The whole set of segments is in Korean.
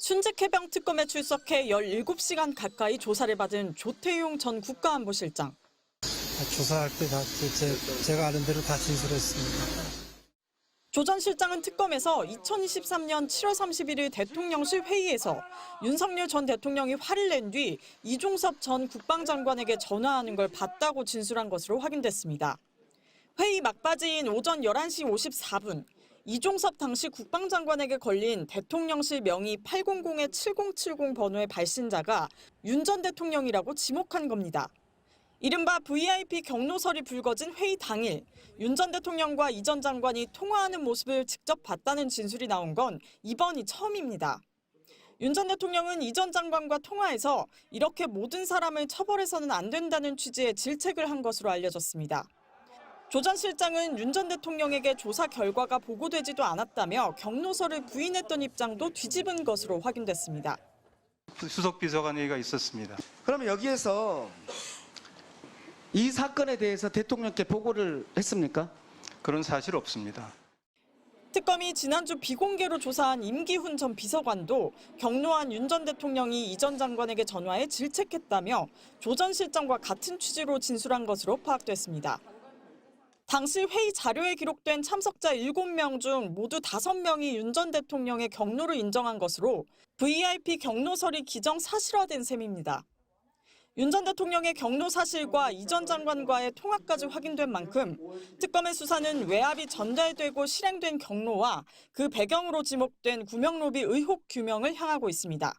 순직 해병 특검에 출석해 17시간 가까이 조사를 받은 조태용 전 국가안보실장. 조사할 때 다 제가 아는 대로 다 진술했습니다. 조 전 실장은 특검에서 2023년 7월 31일 대통령실 회의에서 윤석열 전 대통령이 화를 낸 뒤 이종섭 전 국방장관에게 전화하는 걸 봤다고 진술한 것으로 확인됐습니다. 회의 막바지인 오전 11시 54분, 이종섭 당시 국방장관에게 걸린 대통령실 명의 800-7070 번호의 발신자가 윤 전 대통령이라고 지목한 겁니다. 이른바 VIP 경로설이 불거진 회의 당일, 윤 전 대통령과 이 전 장관이 통화하는 모습을 직접 봤다는 진술이 나온 건 이번이 처음입니다. 윤 전 대통령은 이 전 장관과 통화해서 이렇게 모든 사람을 처벌해서는 안 된다는 취지의 질책을 한 것으로 알려졌습니다. 조 전 실장은 윤 전 대통령에게 조사 결과가 보고되지도 않았다며 경로설을 부인했던 입장도 뒤집은 것으로 확인됐습니다. 수석 비서관 회의가 있었습니다. 그러면 여기에서 이 사건에 대해서 대통령께 보고를 했습니까? 그런 사실 없습니다. 특검이 지난주 비공개로 조사한 임기훈 전 비서관도 경로한 윤 전 대통령이 이 전 장관에게 전화해 질책했다며 조 전 실장과 같은 취지로 진술한 것으로 파악됐습니다. 당시 회의 자료에 기록된 참석자 7명 중 모두 5명이 윤 전 대통령의 경로를 인정한 것으로 VIP 경로설이 기정사실화된 셈입니다. 윤 전 대통령의 경로 사실과 이 전 장관과의 통화까지 확인된 만큼 특검의 수사는 외압이 전달되고 실행된 경로와 그 배경으로 지목된 구명로비 의혹 규명을 향하고 있습니다.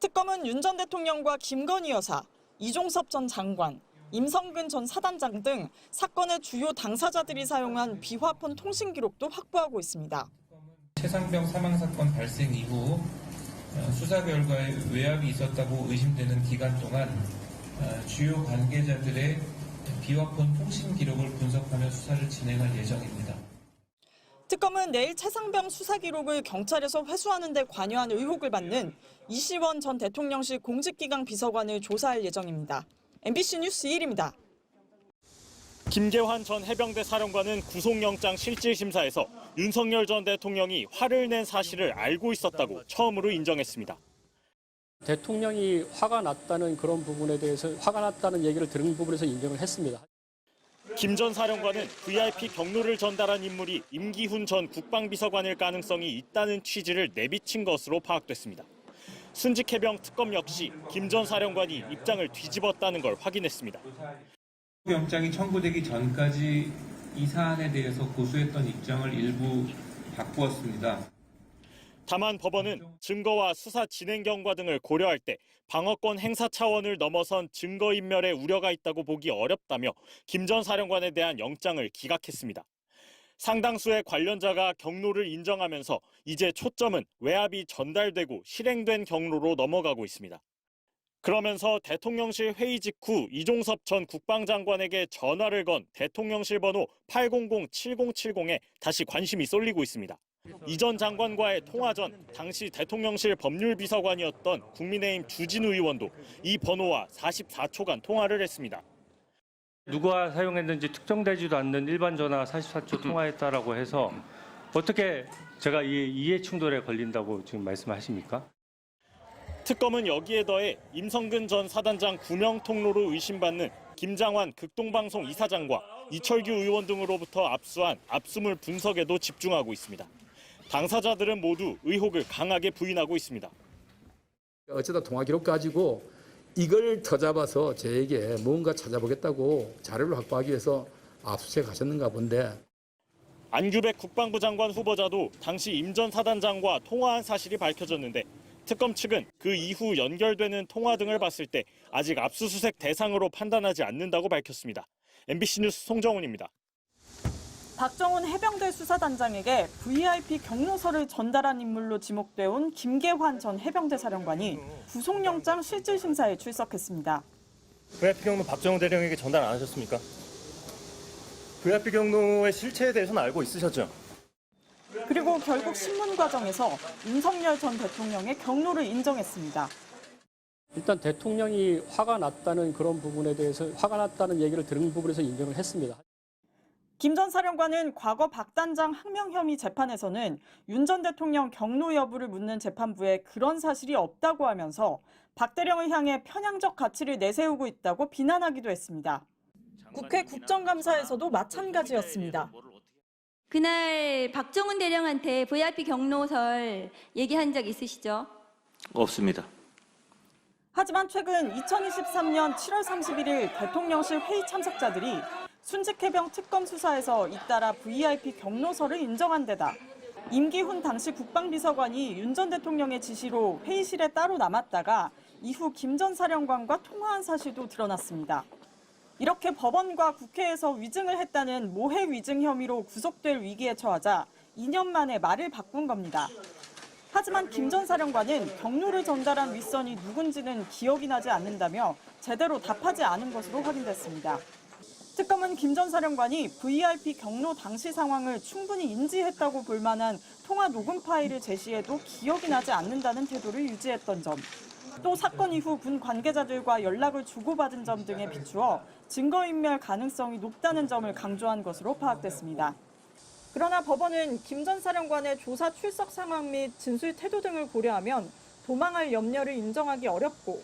특검은 윤 전 대통령과 김건희 여사, 이종섭 전 장관, 임성근 전 사단장 등 사건의 주요 당사자들이 사용한 비화폰 통신 기록도 확보하고 있습니다. 최상병 사망 사건 발생 이후 수사 결과에 외압이 있었다고 의심되는 기간 동안 주요 관계자들의 비화폰 통신 기록을 분석하며 수사를 진행할 예정입니다. 특검은 내일 최상병 수사 기록을 경찰에서 회수하는 데 관여한 의혹을 받는 이시원 전 대통령실 공직기강 비서관을 조사할 예정입니다. MBC 뉴스 1입니다. 김계환 전 해병대 사령관은 구속영장 실질심사에서 윤석열 전 대통령이 화를 낸 사실을 알고 있었다고 처음으로 인정했습니다. 대통령이 화가 났다는 그런 부분에 대해서 화가 났다는 얘기를 들은 부분에서 인정을 했습니다. 김 전 사령관은 VIP 경로를 전달한 인물이 임기훈 전 국방비서관일 가능성이 있다는 취지를 내비친 것으로 파악됐습니다. 순직해병 특검 역시 김 전 사령관이 입장을 뒤집었다는 걸 확인했습니다. 영장이 청구되기 전까지 이 사안에 대해서 고수했던 입장을 일부 바꾸었습니다. 다만 법원은 증거와 수사 진행 경과 등을 고려할 때 방어권 행사 차원을 넘어선 증거인멸의 우려가 있다고 보기 어렵다며 김 전 사령관에 대한 영장을 기각했습니다. 상당수의 관련자가 경로를 인정하면서 이제 초점은 외압이 전달되고 실행된 경로로 넘어가고 있습니다. 그러면서 대통령실 회의 직후 이종섭 전 국방장관에게 전화를 건 대통령실 번호 800-7070에 다시 관심이 쏠리고 있습니다. 이 전 장관과의 통화 전 당시 대통령실 법률비서관이었던 국민의힘 주진우 의원도 이 번호와 44초간 통화를 했습니다. 누가 사용했는지 특정되지도 않는 일반 전화 44초 통화했다라고 해서 어떻게 제가 이 이해 충돌에 걸린다고 지금 말씀하십니까? 특검은 여기에 더해 임성근 전 사단장 구명 통로로 의심받는 김장환 극동방송 이사장과 이철규 의원 등으로부터 압수한 압수물 분석에도 집중하고 있습니다. 당사자들은 모두 의혹을 강하게 부인하고 있습니다. 어쩌다 통화 기록 가지고 이걸 터잡아서 저에게 뭔가 찾아보겠다고 자료를 확보하기 위해서 압수수색 하셨는가 본데. 안규백 국방부 장관 후보자도 당시 임 전 사단장과 통화한 사실이 밝혀졌는데 특검 측은 그 이후 연결되는 통화 등을 봤을 때 아직 압수수색 대상으로 판단하지 않는다고 밝혔습니다. MBC 뉴스 송정훈입니다. 박정훈 해병대 수사단장에게 VIP 경로설을 전달한 인물로 지목돼 온 김계환 전 해병대 사령관이 구속영장 실질심사에 출석했습니다. VIP 경로 박정훈 대령에게 전달 안 하셨습니까? VIP 경로의 실체에 대해서는 알고 있으셨죠? 그리고 결국 신문 과정에서 윤석열 전 대통령의 경로를 인정했습니다. 일단 대통령이 화가 났다는 그런 부분에 대해서 화가 났다는 얘기를 들은 부분에서 인정을 했습니다. 김 전 사령관은 과거 박 단장 항명 혐의 재판에서는 윤 전 대통령 경로 여부를 묻는 재판부에 그런 사실이 없다고 하면서 박 대령을 향해 편향적 가치를 내세우고 있다고 비난하기도 했습니다. 국회 국정감사에서도 마찬가지였습니다. 그날 박정훈 대령한테 VIP 경로설 얘기한 적 있으시죠? 없습니다. 하지만 최근 2023년 7월 31일 대통령실 회의 참석자들이 순직해병 특검 수사에서 잇따라 VIP 경로설을 인정한 데다 임기훈 당시 국방비서관이 윤 전 대통령의 지시로 회의실에 따로 남았다가 이후 김 전 사령관과 통화한 사실도 드러났습니다. 이렇게 법원과 국회에서 위증을 했다는 모해 위증 혐의로 구속될 위기에 처하자 2년 만에 말을 바꾼 겁니다. 하지만 김 전 사령관은 경로를 전달한 윗선이 누군지는 기억이 나지 않는다며 제대로 답하지 않은 것으로 확인됐습니다. 특검은 김 전 사령관이 VIP 경로 당시 상황을 충분히 인지했다고 볼 만한 통화 녹음 파일을 제시해도 기억이 나지 않는다는 태도를 유지했던 점, 또 사건 이후 군 관계자들과 연락을 주고받은 점 등에 비추어 증거인멸 가능성이 높다는 점을 강조한 것으로 파악됐습니다. 그러나 법원은 김 전 사령관의 조사 출석 상황 및 진술 태도 등을 고려하면 도망할 염려를 인정하기 어렵고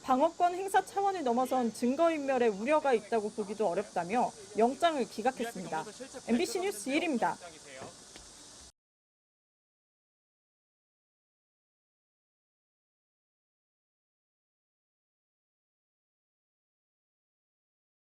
방어권 행사 차원을 넘어선 증거인멸의 우려가 있다고 보기도 어렵다며 영장을 기각했습니다. MBC 뉴스 1입니다.